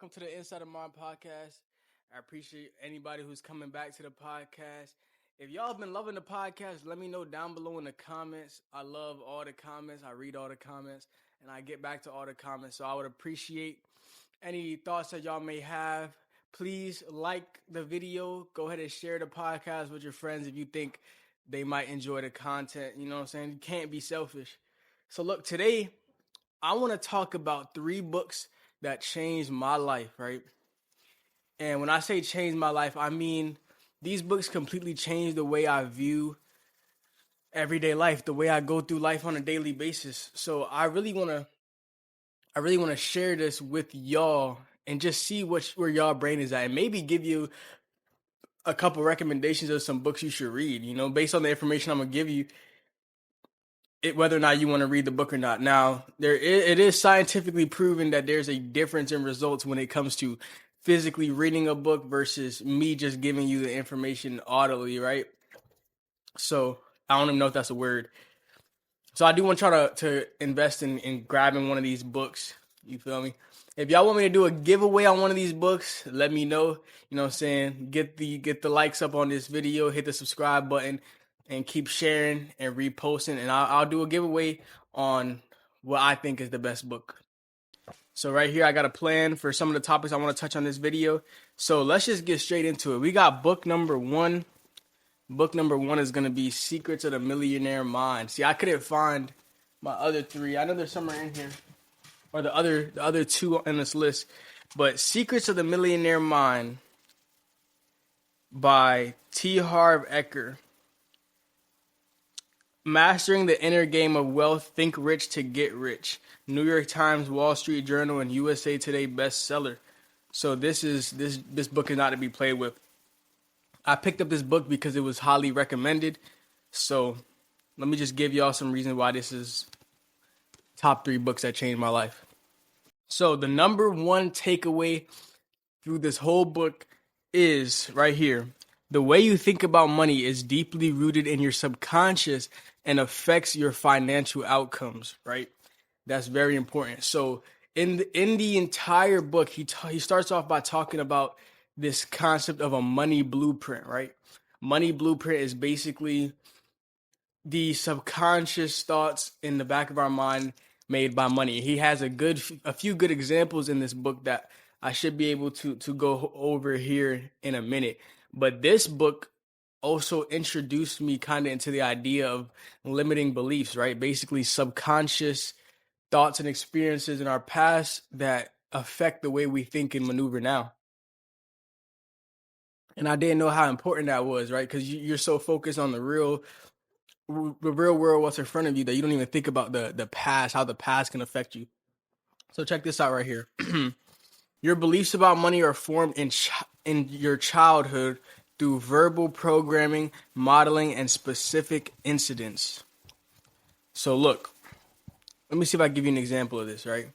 Welcome to the Inside of Mind podcast. I appreciate anybody who's coming back to the podcast. If y'all have been loving the podcast, let me know down below in the comments. I love all the comments. I read all the comments and I get back to all the comments. So I would appreciate any thoughts that y'all may have. Please like the video. Go ahead and share the podcast with your friends if you think they might enjoy the content. You know what I'm saying? You can't be selfish. So look, today I want to talk about 3 books that changed my life, right? And when I say changed my life, I mean these books completely changed the way I view everyday life, the way I go through life on a daily basis. So I really want to share this with y'all and just see where y'all brain is at, and maybe give you a couple recommendations of some books you should read, based on the information I'm going to give you, whether or not you want to read the book or not. Now, it is scientifically proven that there's a difference in results when it comes to physically reading a book versus me just giving you the information audibly, right? So I don't even know if that's a word. So I do want y'all to invest in grabbing one of these books. You feel me? If y'all want me to do a giveaway on one of these books, let me know. You know what I'm saying? Get the likes up on this video, hit the subscribe button, and keep sharing and reposting. And I'll do a giveaway on what I think is the best book. So right here, I got a plan for some of the topics I want to touch on this video. So let's just get straight into it. We got book number 1. Book number 1 is going to be Secrets of the Millionaire Mind. See, I couldn't find my other 3. I know there's somewhere in here, or the other 2 on this list. But Secrets of the Millionaire Mind by T. Harv Eker. Mastering the Inner Game of Wealth, Think Rich to Get Rich. New York Times, Wall Street Journal, and USA Today bestseller. So this book is not to be played with. I picked up this book because it was highly recommended. So let me just give y'all some reasons why this is top 3 books that changed my life. So the number 1 takeaway through this whole book is right here. The way you think about money is deeply rooted in your subconscious and affects your financial outcomes, right? That's very important. So in the entire book, he starts off by talking about this concept of a money blueprint, right? Money blueprint is basically the subconscious thoughts in the back of our mind made by money. He has a few good examples in this book that I should be able to go over here in a minute. But this book also introduced me kind of into the idea of limiting beliefs, right? Basically subconscious thoughts and experiences in our past that affect the way we think and maneuver now. And I didn't know how important that was, right? Because you're so focused on the real world, what's in front of you, that you don't even think about the past, how the past can affect you. So check this out right here. Your beliefs about money are formed in your childhood through verbal programming, modeling, and specific incidents. So look, let me see if I can give you an example of this, right?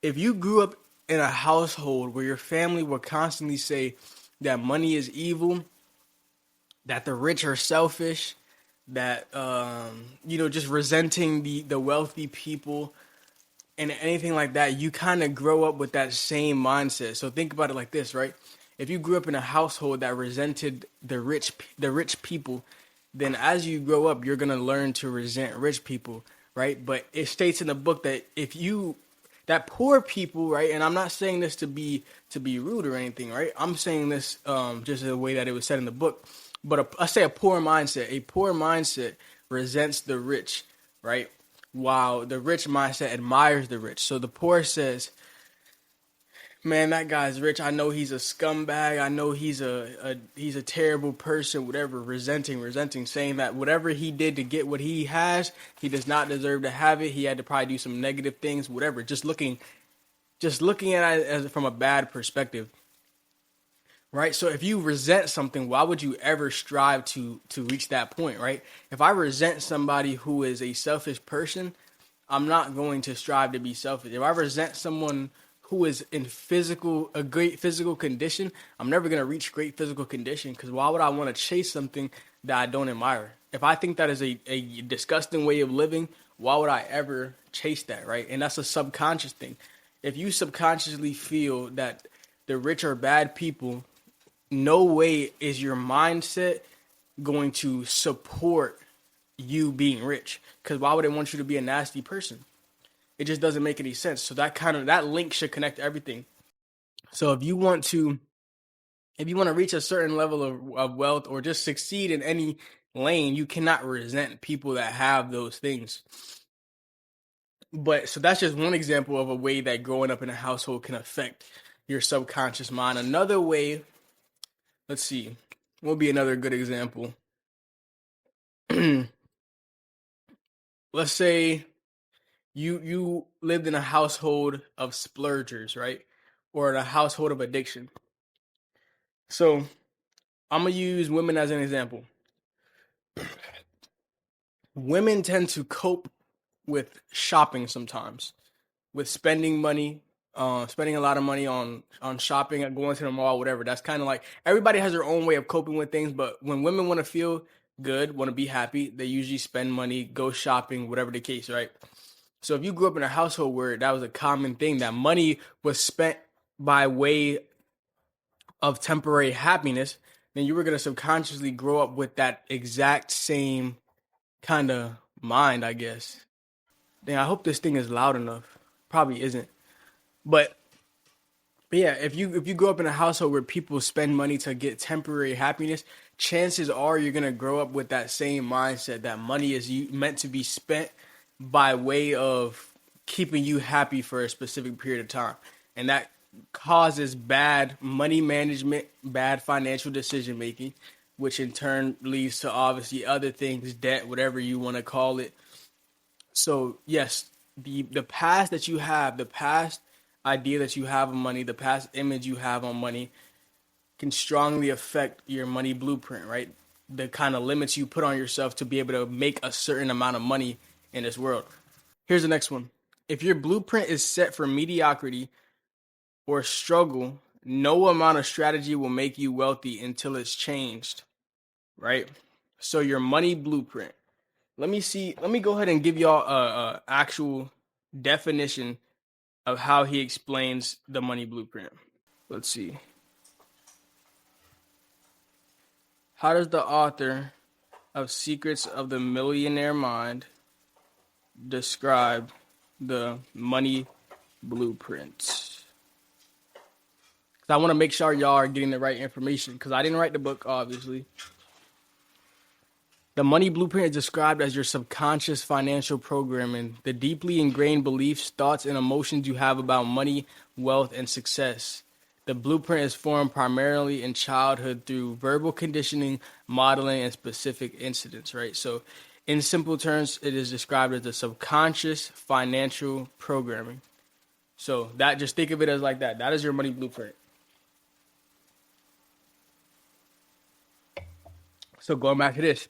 If you grew up in a household where your family would constantly say that money is evil, that the rich are selfish, that, just resenting the wealthy people, and anything like that, you kind of grow up with that same mindset. So think about it like this, right? If you grew up in a household that resented the rich people, then as you grow up, you're going to learn to resent rich people, right? But it states in the book that that poor people, right? And I'm not saying this to be rude or anything, right? I'm saying this just the way that it was said in the book. But I say a poor mindset resents the rich, right? While the rich mindset admires the rich. So the poor says, man, that guy's rich. I know he's a scumbag. I know he's a terrible person, whatever, resenting, saying that whatever he did to get what he has, he does not deserve to have it. He had to probably do some negative things, whatever. Just looking at it as from a bad perspective. Right? So if you resent something, why would you ever strive to reach that point, right? If I resent somebody who is a selfish person, I'm not going to strive to be selfish. If I resent someone who is in a great physical condition, I'm never going to reach great physical condition, because why would I want to chase something that I don't admire? If I think that is a disgusting way of living, why would I ever chase that, right? And that's a subconscious thing. If you subconsciously feel that the rich are bad people, no way is your mindset going to support you being rich. Because why would they want you to be a nasty person? It just doesn't make any sense. So that link should connect everything. So if you want to reach a certain level of wealth or just succeed in any lane, you cannot resent people that have those things. But so that's just one example of a way that growing up in a household can affect your subconscious mind. Another way, let's see, what would be another good example? Let's say you lived in a household of splurgers, right? Or in a household of addiction. So I'm gonna use women as an example. Women tend to cope with shopping sometimes, with spending money, spending a lot of money on shopping, going to the mall, whatever. That's kind of like everybody has their own way of coping with things. But when women want to feel good, want to be happy, they usually spend money, go shopping, whatever the case, right? So if you grew up in a household where that was a common thing, that money was spent by way of temporary happiness, then you were going to subconsciously grow up with that exact same kind of mind, I guess. Then I hope this thing is loud enough. Probably isn't. But yeah, if you grow up in a household where people spend money to get temporary happiness, chances are you're gonna grow up with that same mindset that money is meant to be spent by way of keeping you happy for a specific period of time, and that causes bad money management, bad financial decision making, which in turn leads to obviously other things, debt, whatever you want to call it. So yes, the past that you have, the past idea that you have of money, the past image you have on money can strongly affect your money blueprint, right? The kind of limits you put on yourself to be able to make a certain amount of money in this world. Here's the next one. If your blueprint is set for mediocrity or struggle, no amount of strategy will make you wealthy until it's changed, right? So your money blueprint. Let me go ahead and give y'all a actual definition of how he explains the money blueprint. Let's see. How does the author of Secrets of the Millionaire Mind describe the money blueprint? I want to make sure y'all are getting the right information because I didn't write the book, obviously. The money blueprint is described as your subconscious financial programming, the deeply ingrained beliefs, thoughts, and emotions you have about money, wealth, and success. The blueprint is formed primarily in childhood through verbal conditioning, modeling, and specific incidents, right? So, in simple terms, it is described as the subconscious financial programming. So, that just think of it as like that. That is your money blueprint. So, going back to this.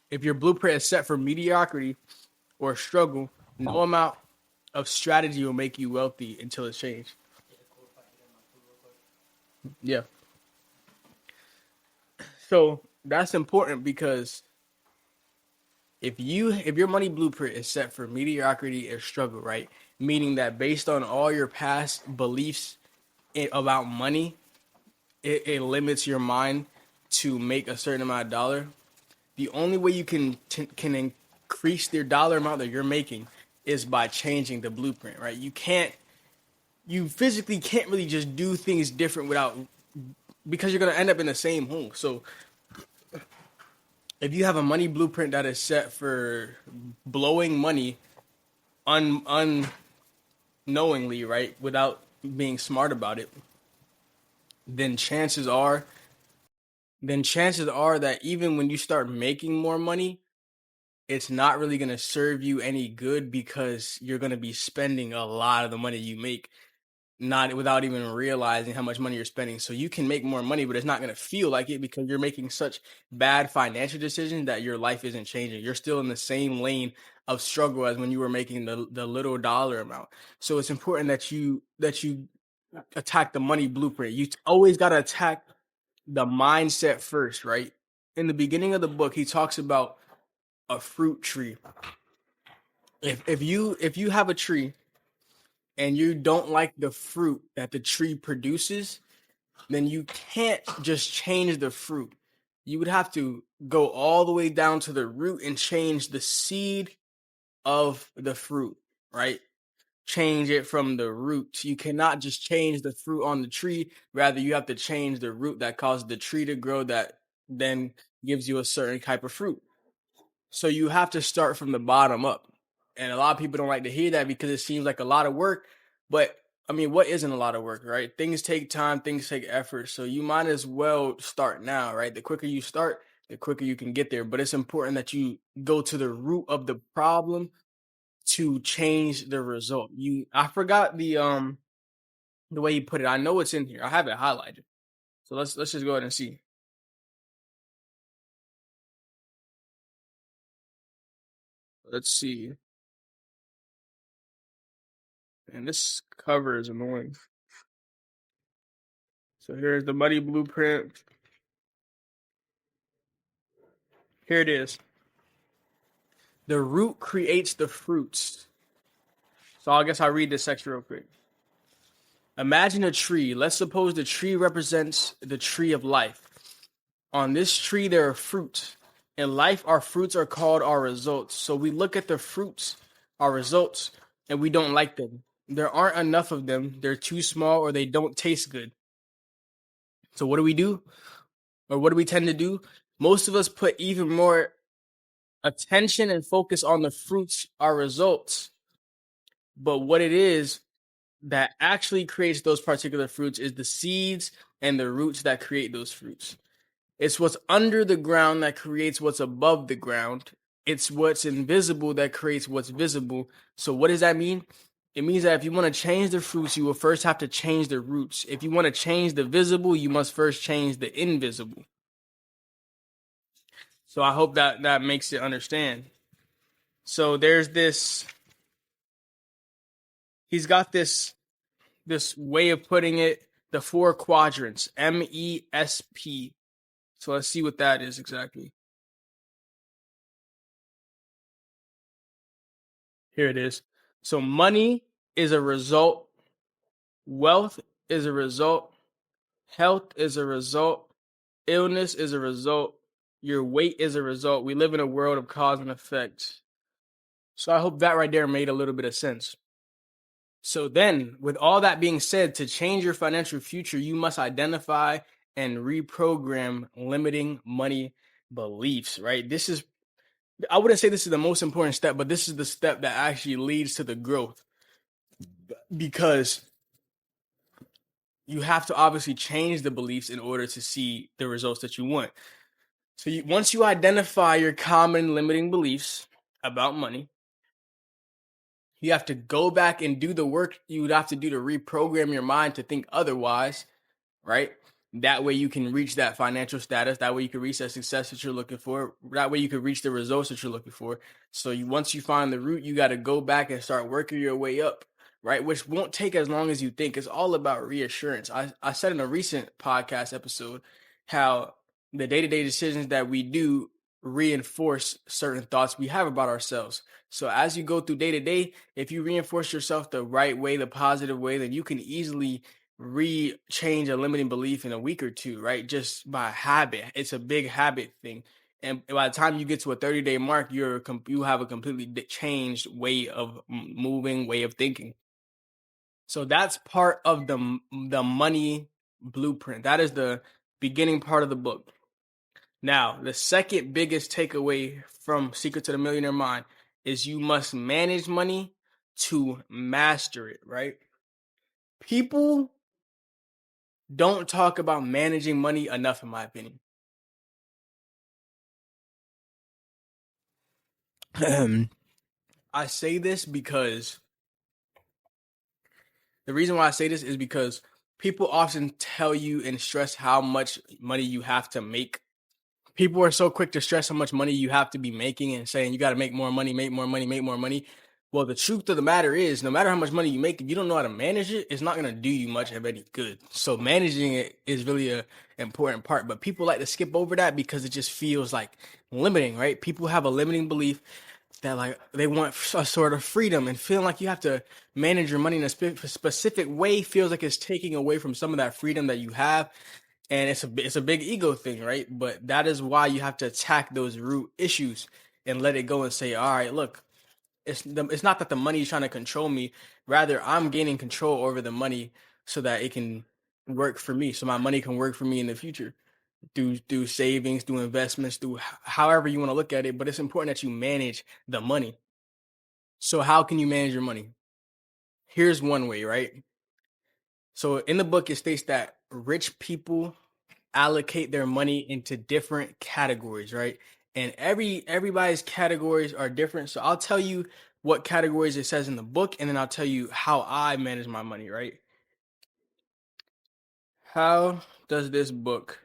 If your blueprint is set for mediocrity or struggle, no amount of strategy will make you wealthy until it's changed. Yeah. So that's important because if your money blueprint is set for mediocrity or struggle, right? Meaning that based on all your past beliefs about money, it limits your mind to make a certain amount of dollar. The only way you can increase your dollar amount that you're making is by changing the blueprint, right? You physically can't really just do things different because you're going to end up in the same hole. So if you have a money blueprint that is set for blowing money unknowingly, right, without being smart about it, then chances are that even when you start making more money, it's not really going to serve you any good because you're going to be spending a lot of the money you make not without even realizing how much money you're spending. So you can make more money, but it's not going to feel like it because you're making such bad financial decisions that your life isn't changing. You're still in the same lane of struggle as when you were making the little dollar amount. So it's important that you attack the money blueprint. You always got to attack the mindset first, right? In the beginning of the book, he talks about a fruit tree. If you have a tree and you don't like the fruit that the tree produces, then you can't just change the fruit. You would have to go all the way down to the root and change the seed of the fruit, right? Change it from the root. You cannot just change the fruit on the tree. Rather, you have to change the root that caused the tree to grow, that then gives you a certain type of fruit. So you have to start from the bottom up. And a lot of people don't like to hear that because it seems like a lot of work. But I mean, what isn't a lot of work, right? Things take time, things take effort. So you might as well start now, right? The quicker you start, the quicker you can get there. But it's important that you go to the root of the problem to change the result. I forgot the way you put it. I know it's in here. I have it highlighted. So let's just go ahead and see. Let's see. And this cover is annoying. So here's the money blueprint. Here it is. The root creates the fruits. So I guess I'll read this section real quick. Imagine a tree. Let's suppose the tree represents the tree of life. On this tree, there are fruits. In life, our fruits are called our results. So we look at the fruits, our results, and we don't like them. There aren't enough of them. They're too small or they don't taste good. So what do we do? Or what do we tend to do? Most of us put even more attention and focus on the fruits, our results. But what it is that actually creates those particular fruits is the seeds and the roots that create those fruits. It's what's under the ground that creates what's above the ground. It's what's invisible that creates what's visible. So what does that mean? It means that if you want to change the fruits, you will first have to change the roots. If you want to change the visible, you must first change the invisible. So I hope that makes it understand. So there's this, he's got this way of putting it, the 4 quadrants, MESP. So let's see what that is exactly. Here it is. So money is a result, wealth is a result, health is a result, illness is a result, your weight is a result. We live in a world of cause and effect. So I hope that right there made a little bit of sense. So then, with all that being said, to change your financial future, you must identify and reprogram limiting money beliefs, right? I wouldn't say this is the most important step, but this is the step that actually leads to the growth, because you have to obviously change the beliefs in order to see the results that you want. So once you identify your common limiting beliefs about money, you have to go back and do the work you would have to do to reprogram your mind to think otherwise, right? That way you can reach that financial status. That way you can reach that success that you're looking for. That way you can reach the results that you're looking for. So once you find the root, you got to go back and start working your way up, right? Which won't take as long as you think. It's all about reassurance. I said in a recent podcast episode how the day-to-day decisions that we do reinforce certain thoughts we have about ourselves. So as you go through day to day, if you reinforce yourself the right way, the positive way, then you can easily change a limiting belief in a week or two, right? Just by habit. It's a big habit thing. And by the time you get to a 30-day mark, you have a completely changed way of moving, way of thinking. So that's part of the money blueprint. That is the beginning part of the book. Now, the second biggest takeaway from Secret to the Millionaire Mind is you must manage money to master it, right? People don't talk about managing money enough, in my opinion. I say this because the reason why I say this is because people often tell you and stress how much money you have to make. People are so quick to stress how much money you have to be making and saying you got to make more money, make more money, make more money. Well, the truth of the matter is, no matter how much money you make, if you don't know how to manage it, it's not going to do you much of any good. So managing it is really an important part. But people like to skip over that because it just feels like limiting, right? People have a limiting belief that like they want a sort of freedom, and feeling like you have to manage your money in a specific way feels like it's taking away from some of that freedom that you have. And it's a big ego thing, right? But that is why you have to attack those root issues and let it go and say, all right, look, it's not that the money is trying to control me, rather I'm gaining control over the money so that it can work for me, so my money can work for me in the future, do savings, do investments, do however you want to look at it. But it's important that you manage the money. So how can you manage your money? Here's one way, right? So in the book, it states that rich people allocate their money into different categories, right? And everybody's categories are different. So I'll tell you what categories it says in the book, and then I'll tell you how I manage my money, right? How does this book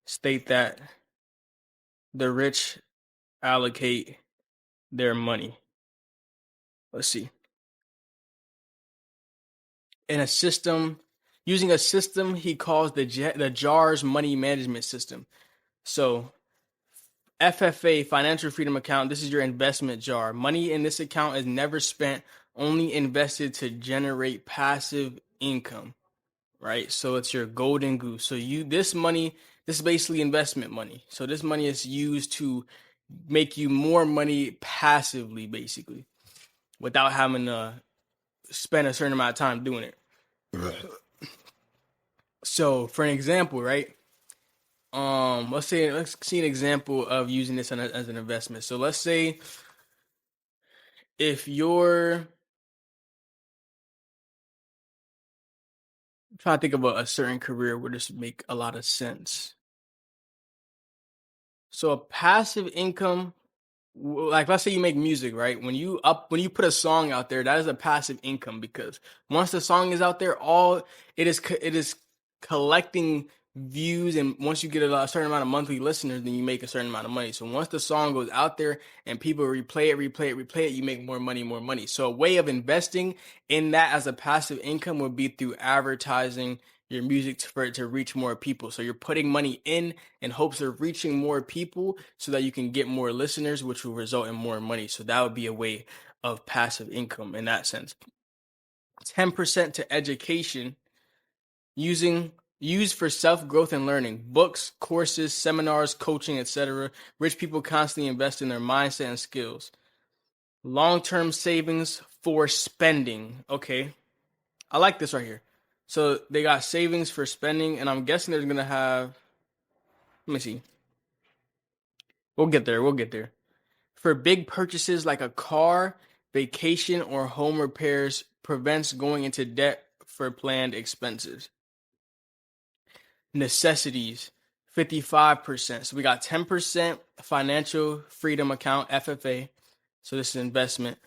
state that the rich allocate their money? Let's see. In a system, using a system he calls the JARS money management system. So FFA, Financial Freedom Account, this is your investment jar. Money in this account is never spent, only invested to generate passive income, right? So it's your golden goose. So this money, this is basically investment money. So this money is used to make you more money passively, basically, without having to spend a certain amount of time doing it. Right. So for an example, right? Let's see an example of using this as an investment. So let's say if you're trying to think about a certain career where this would make a lot of sense. So a passive income, like let's say you make music, right? When you put a song out there, that is a passive income, because once the song is out there, all it is collecting views, and once you get a certain amount of monthly listeners, then you make a certain amount of money. So once the song goes out there and people replay it, you make more money. So a way of investing in that as a passive income would be through advertising your music for it to reach more people. So you're putting money in hopes of reaching more people so that you can get more listeners, which will result in more money. So that would be a way of passive income in that sense. 10% to education, used for self-growth and learning, books, courses, seminars, coaching, etc. Rich people constantly invest in their mindset and skills. Long-term savings for spending. Okay, I like this right here. So they got savings for spending, and I'm guessing they're gonna have. Let me see. We'll get there. We'll get there. For big purchases like a car, vacation, or home repairs, prevents going into debt for planned expenses. Necessities, 55%. So we got 10% financial freedom account, FFA. So this is investment.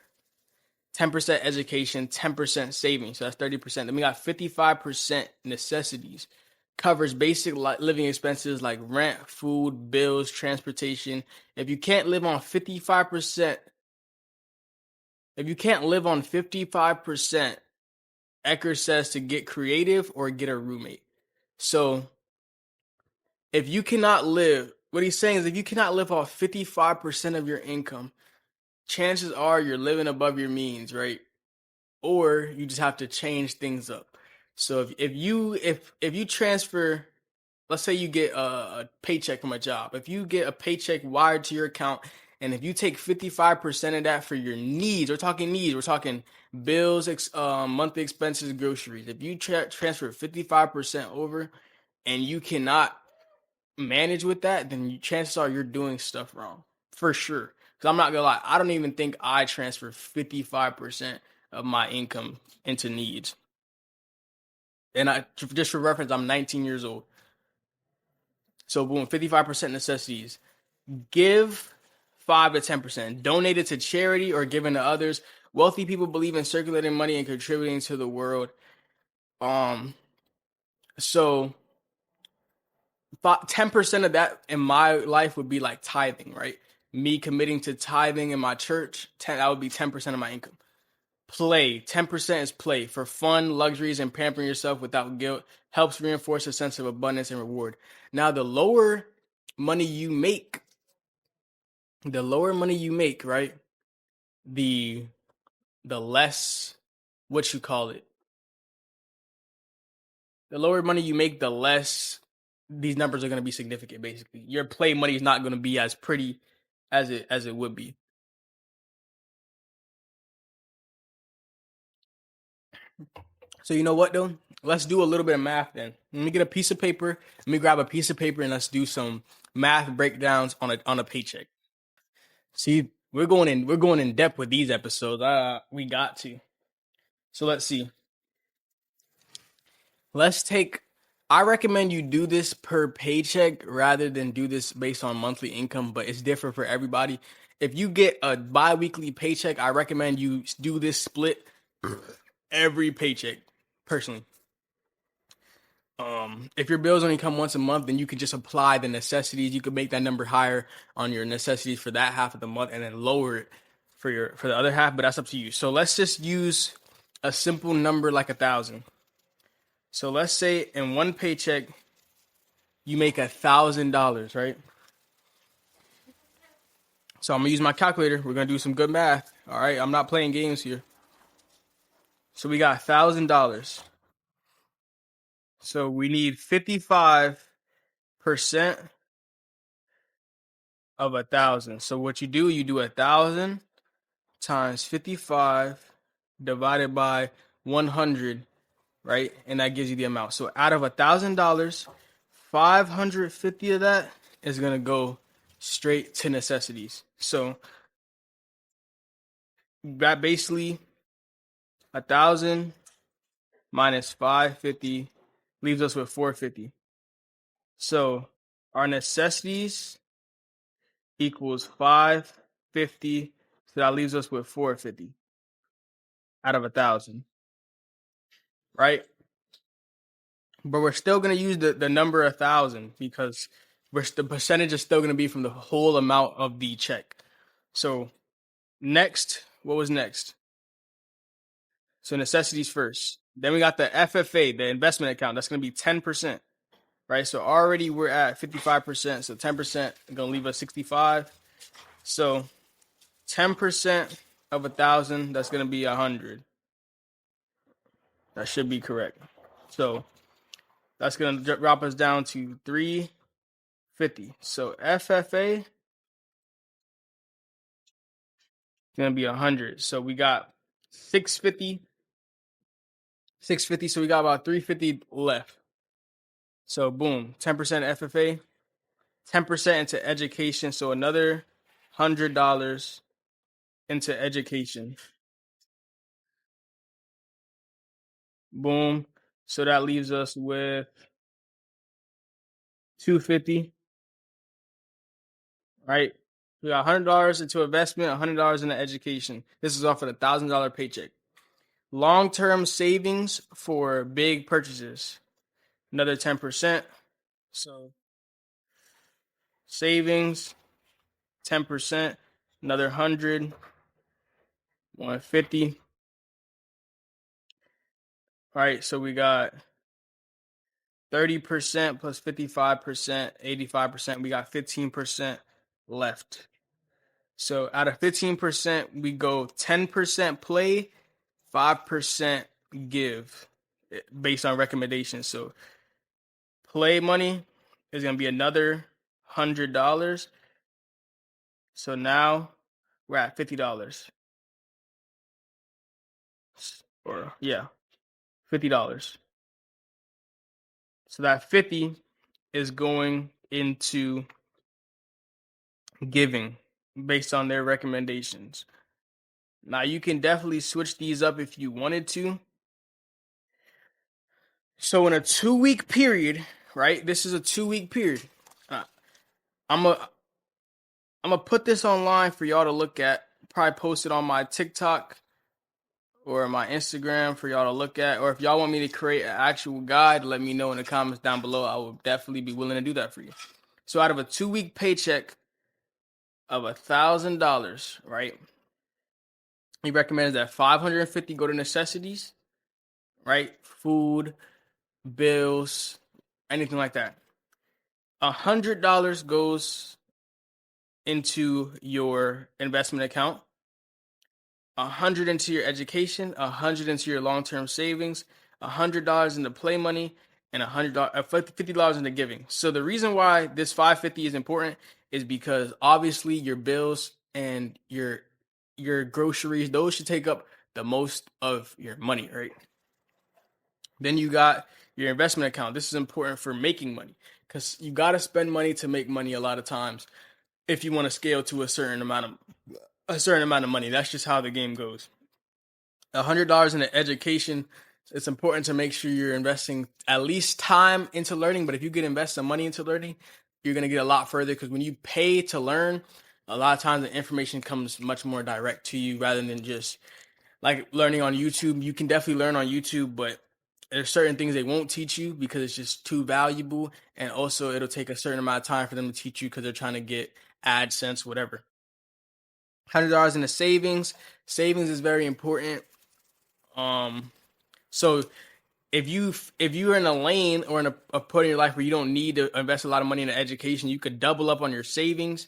10% education, 10% savings. So that's 30%. Then we got 55% necessities. Covers basic living expenses like rent, food, bills, transportation. If you can't live on 55%, if you can't live on 55%, Ecker says to get creative or get a roommate. So if you cannot live, what he's saying is if you cannot live off 55% of your income, chances are you're living above your means, right? Or you just have to change things up. So if you transfer, let's say you get a paycheck from a job. If you get a paycheck wired to your account, and if you take 55% of that for your needs, we're talking needs, we're talking bills, monthly expenses, groceries. If you transfer 55% over and you cannot manage with that, then chances are you're doing stuff wrong for sure. Because I'm not gonna lie, I don't even think I transfer 55% of my income into needs. And just for reference, I'm 19 years old. So boom, 55% necessities. Give 5 to 10%. Donate it to charity or given to others. Wealthy people believe in circulating money and contributing to the world. So 10% of that in my life would be like tithing, right? Me committing to tithing in my church, that would be 10% of my income. Play, 10% is play for fun, luxuries, and pampering yourself without guilt. Helps reinforce a sense of abundance and reward. Now, the lower money you make, right? the less, what you call it, the lower money you make, the less these numbers are going to be significant. Basically, your play money is not going to be as pretty as it would be. So you know what though? Let's do a little bit of math then. Let me get a piece of paper. Let me grab a piece of paper and let's do some math breakdowns on a paycheck. See, we're going in depth with these episodes. We got to. So let's see. Let's take. I recommend you do this per paycheck rather than do this based on monthly income, but it's different for everybody. If you get a bi-weekly paycheck, I recommend you do this split every paycheck, personally. If your bills only come once a month, then you could just apply the necessities. You could make that number higher on your necessities for that half of the month and then lower it for the other half, but that's up to you. So let's just use a simple number like 1,000. So let's say in one paycheck you make $1,000, right? So I'm gonna use my calculator. We're gonna do some good math. All right, I'm not playing games here. So we got $1,000. So we need 55% of 1,000. So what you do 1,000 times 55 divided by 100, right? And that gives you the amount. So out of $1,000, 550 of that is gonna go straight to necessities. So that basically 1,000 minus 550 leaves us with 450. So our necessities equals 550. So that leaves us with 450 out of 1,000, right? But we're still going to use the number 1,000 because the percentage is still going to be from the whole amount of the check. So next, what was next? So necessities first. Then we got the FFA, the investment account. That's going to be 10%, right? So already we're at 55%. So 10% is going to leave us 65. So 10% of 1,000, that's going to be 100. That should be correct. So that's going to drop us down to 350. So FFA is going to be 100. So we got 650. 650. So we got about 350 left. So boom, 10% FFA, 10% into education. So another $100 into education. Boom. So that leaves us with 250. Right? We got $100 into investment, $100 into education. This is off of a $1,000 paycheck. Long-term savings for big purchases, another 10%. So savings, 10%, another 100, 150. All right, so we got 30% plus 55%, 85%. We got 15% left. So out of 15%, we go 10% play, 5% give based on recommendations. So play money is going to be another $100. So now we're at $50. Or yeah, $50. So that 50 is going into giving based on their recommendations. Now you can definitely switch these up if you wanted to. So in a 2-week period, right? This is a 2-week period. I'm gonna put this online for y'all to look at. Probably post it on my TikTok or my Instagram for y'all to look at. Or if y'all want me to create an actual guide, let me know in the comments down below. I will definitely be willing to do that for you. So out of a 2-week paycheck of $1,000, right? He recommends that 550 go to necessities, right? Food, bills, anything like that. $100 goes into your investment account. 100 into your education, 100 into your long-term savings, $100 into play money, and $50 into giving. So the reason why this 550 is important is because obviously your bills and your groceries, those should take up the most of your money, right? Then you got your investment account. This is important for making money because you got to spend money to make money a lot of times if you want to scale to a certain amount of money. That's just how the game goes. $100 in an education. It's important to make sure you're investing at least time into learning. But if you can invest some money into learning, you're gonna get a lot further because when you pay to learn, a lot of times the information comes much more direct to you rather than just like learning on YouTube. You can definitely learn on YouTube, but there's certain things they won't teach you because it's just too valuable, and also it'll take a certain amount of time for them to teach you because they're trying to get AdSense, whatever. $100 in the savings. Savings is very important. So if you're in a lane or in a point in your life where you don't need to invest a lot of money in education, you could double up on your savings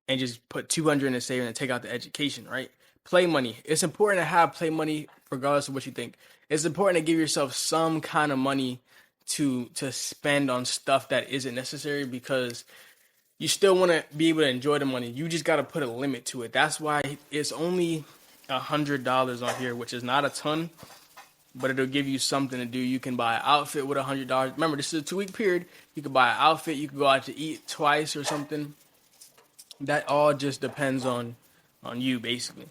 and just put 200 in the savings and take out the education, right? Play money. It's important to have play money regardless of what you think. It's important to give yourself some kind of money to spend on stuff that isn't necessary because you still want to be able to enjoy the money. You just got to put a limit to it. That's why it's only $100 on here, which is not a ton, but it'll give you something to do. You can buy an outfit with $100. Remember, this is a 2-week period. You can buy an outfit. You can go out to eat twice or something. That all just depends on you, basically.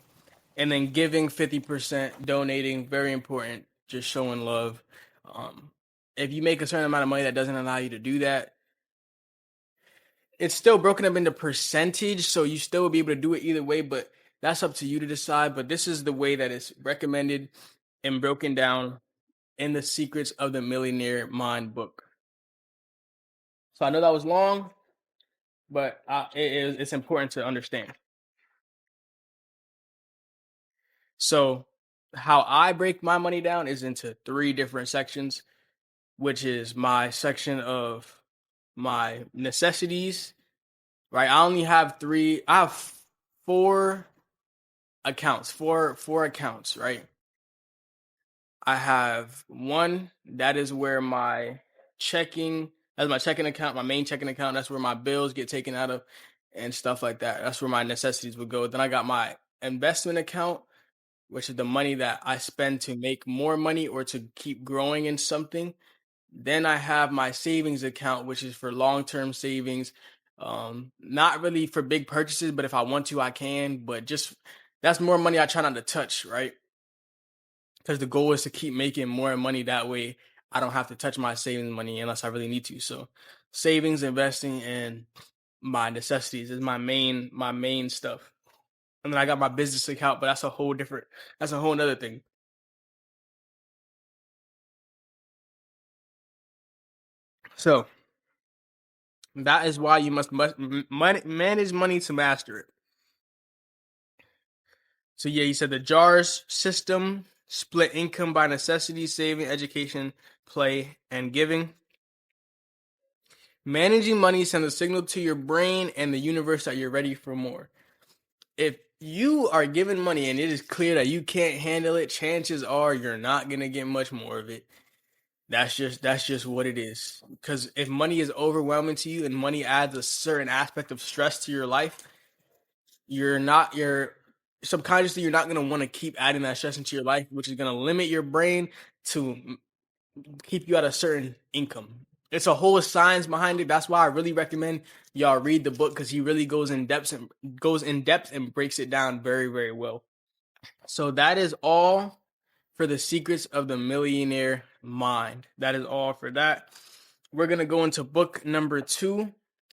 And then giving 50%, donating, very important. Just showing love. If you make a certain amount of money that doesn't allow you to do that, it's still broken up into percentage, so you still will be able to do it either way, but that's up to you to decide. But this is the way that it's recommended and broken down in the Secrets of the Millionaire Mind book. So I know that was long, but it's important to understand. So how I break my money down is into 3 different sections, which is my section of my necessities, right? I only have 3, I have 4 accounts, four accounts, right? I have one that is where that's my checking account, my main checking account. That's where my bills get taken out of and stuff like that. That's where my necessities would go. Then I got my investment account, which is the money that I spend to make more money or to keep growing in something. Then I have my savings account, which is for long-term savings. Not really for big purchases, but if I want to, I can. But just that's more money I try not to touch, right? Because the goal is to keep making more money. That way, I don't have to touch my savings money unless I really need to. So, savings, investing, and my necessities is my main stuff. And then I got my business account, but that's a whole nother thing. So that is why you must manage money to master it. So yeah, you said the jars system, split income by necessity, saving, education, play, and giving. Managing money sends a signal to your brain and the universe that you're ready for more. If you are given money and it is clear that you can't handle it, chances are you're not gonna get much more of it. That's just what it is. Because if money is overwhelming to you and money adds a certain aspect of stress to your life, you're subconsciously you're not gonna want to keep adding that stress into your life, which is gonna limit your brain to keep you at a certain income. It's a whole science behind it. That's why I really recommend y'all read the book because he really goes in depth and breaks it down very, very well. So that is all for the Secrets of the Millionaire Mind. That is all for that. We're gonna go into book number 2,